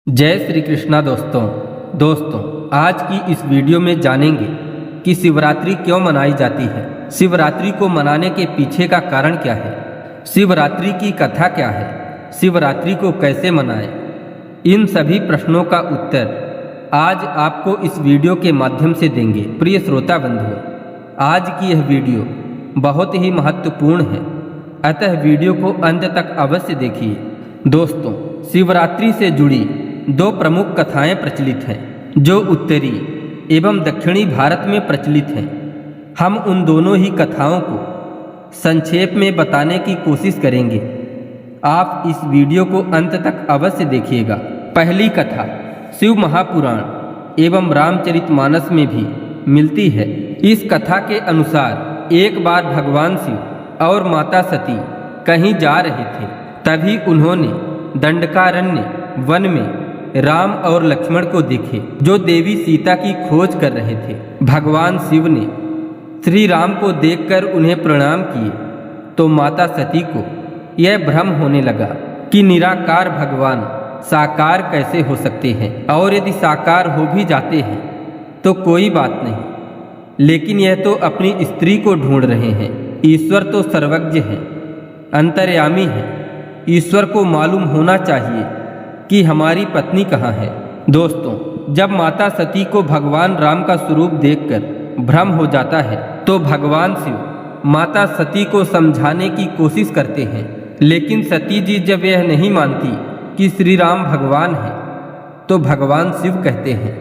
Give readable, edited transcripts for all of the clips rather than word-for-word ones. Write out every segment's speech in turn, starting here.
जय श्री कृष्णा दोस्तों आज की इस वीडियो में जानेंगे कि शिवरात्रि क्यों मनाई जाती है। शिवरात्रि को मनाने के पीछे का कारण क्या है, शिवरात्रि की कथा क्या है, शिवरात्रि को कैसे मनाएं। इन सभी प्रश्नों का उत्तर आज आपको इस वीडियो के माध्यम से देंगे। प्रिय श्रोता बंधुओं, आज की यह वीडियो बहुत ही महत्वपूर्ण है, अतः वीडियो को अंत तक अवश्य देखिए। दोस्तों, शिवरात्रि से जुड़ी दो प्रमुख कथाएं प्रचलित हैं जो उत्तरी एवं दक्षिणी भारत में प्रचलित हैं। हम उन दोनों ही कथाओं को संक्षेप में बताने की कोशिश करेंगे। आप इस वीडियो को अंत तक अवश्य देखिएगा। पहली कथा शिव महापुराण एवं रामचरितमानस में भी मिलती है। इस कथा के अनुसार एक बार भगवान शिव और माता सती कहीं जा रहे थे, तभी उन्होंने दंडकारण्य वन में राम और लक्ष्मण को देखे जो देवी सीता की खोज कर रहे थे। भगवान शिव ने श्री राम को देखकर उन्हें प्रणाम किए तो माता सती को यह भ्रम होने लगा कि निराकार भगवान साकार कैसे हो सकते हैं, और यदि साकार हो भी जाते हैं तो कोई बात नहीं, लेकिन यह तो अपनी स्त्री को ढूंढ रहे हैं। ईश्वर तो सर्वज्ञ है, अंतर्यामी है। ईश्वर को मालूम होना चाहिए कि हमारी पत्नी कहाँ है। दोस्तों, जब माता सती को भगवान राम का स्वरूप देखकर भ्रम हो जाता है तो भगवान शिव माता सती को समझाने की कोशिश करते हैं, लेकिन सती जी जब यह नहीं मानती कि श्री राम भगवान है तो भगवान शिव कहते हैं,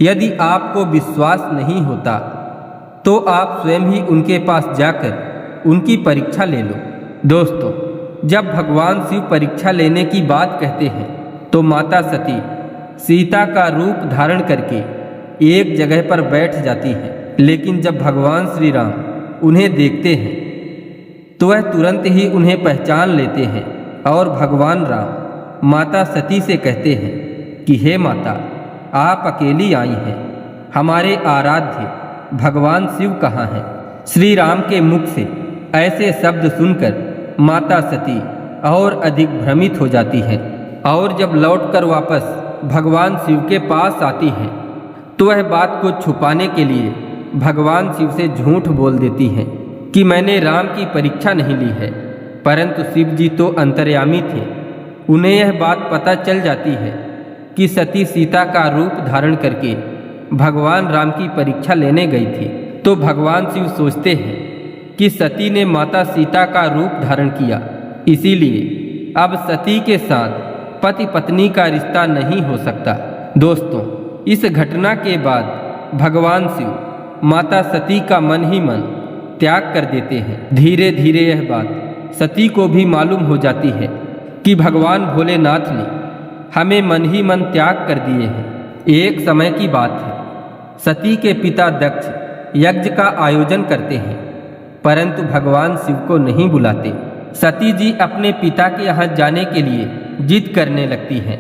यदि आपको विश्वास नहीं होता तो आप स्वयं ही उनके पास जाकर उनकी परीक्षा ले लो। दोस्तों, जब भगवान शिव परीक्षा लेने की बात कहते हैं तो माता सती सीता का रूप धारण करके एक जगह पर बैठ जाती है, लेकिन जब भगवान श्री राम उन्हें देखते हैं तो वह तुरंत ही उन्हें पहचान लेते हैं और भगवान राम माता सती से कहते हैं कि हे माता, आप अकेली आई हैं, हमारे आराध्य भगवान शिव कहाँ हैं। श्री राम के मुख से ऐसे शब्द सुनकर माता सती और अधिक भ्रमित हो जाती है, और जब लौटकर वापस भगवान शिव के पास आती है तो वह बात को छुपाने के लिए भगवान शिव से झूठ बोल देती है कि मैंने राम की परीक्षा नहीं ली है। परंतु शिव जी तो अंतर्यामी थे, उन्हें यह बात पता चल जाती है कि सती सीता का रूप धारण करके भगवान राम की परीक्षा लेने गई थी। तो भगवान शिव सोचते हैं कि सती ने माता सीता का रूप धारण किया, इसीलिए अब सती के साथ पति पत्नी का रिश्ता नहीं हो सकता। दोस्तों, इस घटना के बाद भगवान शिव माता सती का मन ही मन त्याग कर देते हैं। धीरे धीरे यह बात सती को भी मालूम हो जाती है कि भगवान भोलेनाथ ने हमें मन ही मन त्याग कर दिए हैं। एक समय की बात है, सती के पिता दक्ष यज्ञ का आयोजन करते हैं, परंतु भगवान शिव को नहीं बुलाते। सती जी अपने पिता के यहाँ जाने के लिए जिद करने लगती हैं।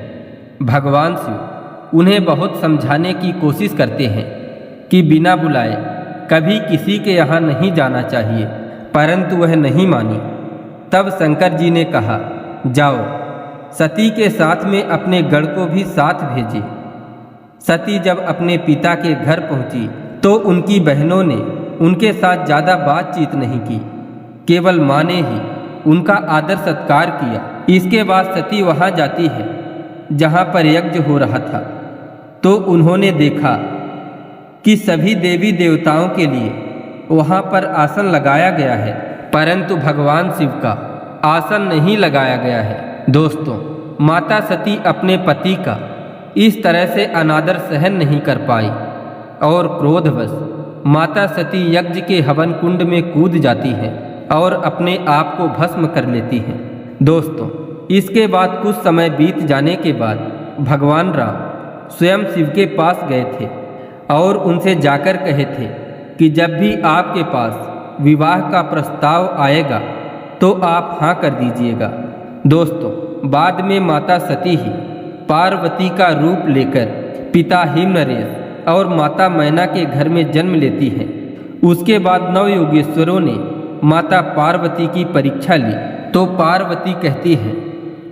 भगवान शिव उन्हें बहुत समझाने की कोशिश करते हैं कि बिना बुलाए कभी किसी के यहाँ नहीं जाना चाहिए, परंतु वह नहीं मानी। तब शंकर जी ने कहा, जाओ सती के साथ में अपने गण को भी साथ भेजे। सती जब अपने पिता के घर पहुंची तो उनकी बहनों ने उनके साथ ज़्यादा बातचीत नहीं की, केवल माँ ने ही उनका आदर सत्कार किया। इसके बाद सती वहाँ जाती है जहाँ पर यज्ञ हो रहा था, तो उन्होंने देखा कि सभी देवी देवताओं के लिए वहाँ पर आसन लगाया गया है, परंतु भगवान शिव का आसन नहीं लगाया गया है। दोस्तों, माता सती अपने पति का इस तरह से अनादर सहन नहीं कर पाई और क्रोधवश माता सती यज्ञ के हवन कुंड में कूद जाती है और अपने आप को भस्म कर लेती हैं। दोस्तों, इसके बाद कुछ समय बीत जाने के बाद भगवान राम स्वयं शिव के पास गए थे और उनसे जाकर कहे थे कि जब भी आपके पास विवाह का प्रस्ताव आएगा तो आप हाँ कर दीजिएगा। दोस्तों, बाद में माता सती ही पार्वती का रूप लेकर पिता हिमनरेश और माता मैना के घर में जन्म लेती हैं। उसके बाद नवयोगेश्वरों ने माता पार्वती की परीक्षा ली तो पार्वती कहती है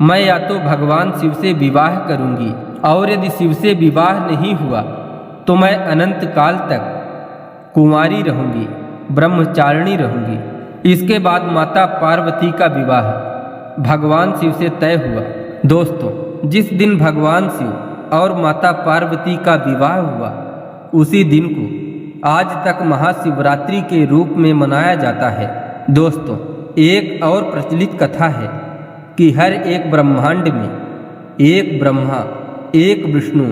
मैं या तो भगवान शिव से विवाह करूंगी, और यदि शिव से विवाह नहीं हुआ तो मैं अनंत काल तक कुंवारी रहूंगी, ब्रह्मचारिणी रहूंगी। इसके बाद माता पार्वती का विवाह भगवान शिव से तय हुआ। दोस्तों, जिस दिन भगवान शिव और माता पार्वती का विवाह हुआ उसी दिन को आज तक महाशिवरात्रि के रूप में मनाया जाता है। दोस्तों, एक और प्रचलित कथा है कि हर एक ब्रह्मांड में एक ब्रह्मा, एक विष्णु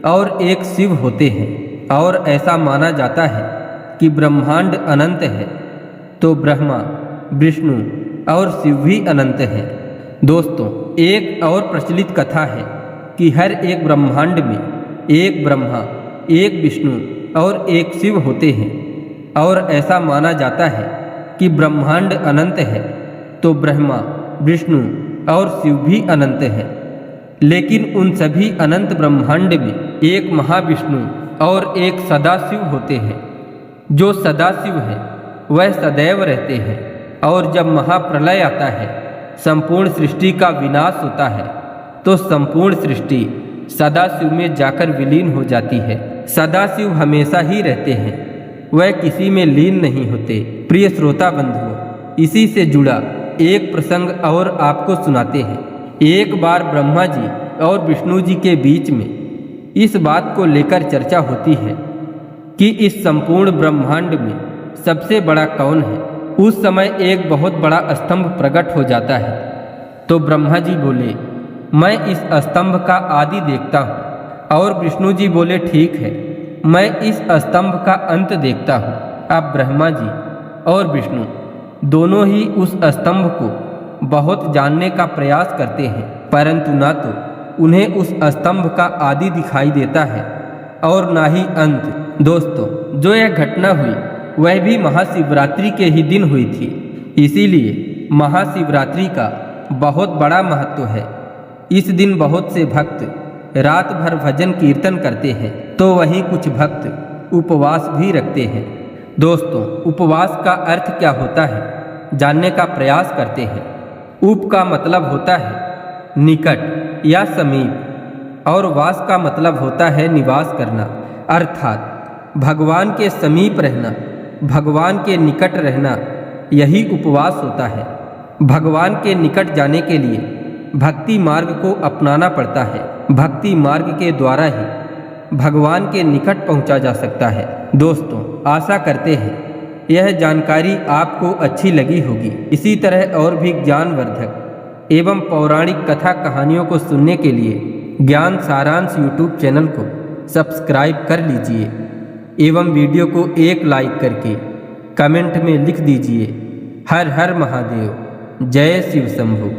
और एक शिव होते हैं, और ऐसा माना जाता है कि ब्रह्मांड अनंत है तो ब्रह्मा, विष्णु और शिव भी अनंत हैं। दोस्तों, एक और प्रचलित कथा है कि हर एक ब्रह्मांड में एक ब्रह्मा, एक विष्णु और एक शिव होते हैं, और ऐसा माना जाता है कि ब्रह्मांड अनंत है तो ब्रह्मा, विष्णु और शिव भी अनंत हैं। लेकिन उन सभी अनंत ब्रह्मांड में एक महाविष्णु और एक सदाशिव होते हैं। जो सदाशिव है वह सदैव रहते हैं, और जब महाप्रलय आता है, संपूर्ण सृष्टि का विनाश होता है, तो संपूर्ण सृष्टि सदाशिव में जाकर विलीन हो जाती है। सदाशिव हमेशा ही रहते हैं, वह किसी में लीन नहीं होते। प्रिय श्रोता बंधुओं, इसी से जुड़ा एक प्रसंग और आपको सुनाते हैं। एक बार ब्रह्मा जी और विष्णु जी के बीच में इस बात को लेकर चर्चा होती है कि इस संपूर्ण ब्रह्मांड में सबसे बड़ा कौन है। उस समय एक बहुत बड़ा स्तंभ प्रकट हो जाता है, तो ब्रह्मा जी बोले, मैं इस स्तंभ का आदि देखता हूँ, और विष्णु जी बोले, ठीक है, मैं इस स्तंभ का अंत देखता हूँ। अब ब्रह्मा जी और विष्णु दोनों ही उस स्तंभ को बहुत जानने का प्रयास करते हैं, परंतु ना तो उन्हें उस स्तंभ का आदि दिखाई देता है और ना ही अंत। दोस्तों, जो यह घटना हुई वह भी महाशिवरात्रि के ही दिन हुई थी, इसीलिए महाशिवरात्रि का बहुत बड़ा महत्व है। इस दिन बहुत से भक्त रात भर भजन कीर्तन करते हैं, तो वहीं कुछ भक्त उपवास भी रखते हैं। दोस्तों, उपवास का अर्थ क्या होता है जानने का प्रयास करते हैं। उप का मतलब होता है निकट या समीप, और वास का मतलब होता है निवास करना, अर्थात भगवान के समीप रहना, भगवान के निकट रहना, यही उपवास होता है। भगवान के निकट जाने के लिए भक्ति मार्ग को अपनाना पड़ता है। भक्ति मार्ग के द्वारा ही भगवान के निकट पहुंचा जा सकता है। दोस्तों, आशा करते हैं यह जानकारी आपको अच्छी लगी होगी। इसी तरह और भी ज्ञानवर्धक एवं पौराणिक कथा कहानियों को सुनने के लिए ज्ञान सारांश यूट्यूब चैनल को सब्सक्राइब कर लीजिए, एवं वीडियो को एक लाइक करके कमेंट में लिख दीजिए, हर हर महादेव, जय शिव शंभु।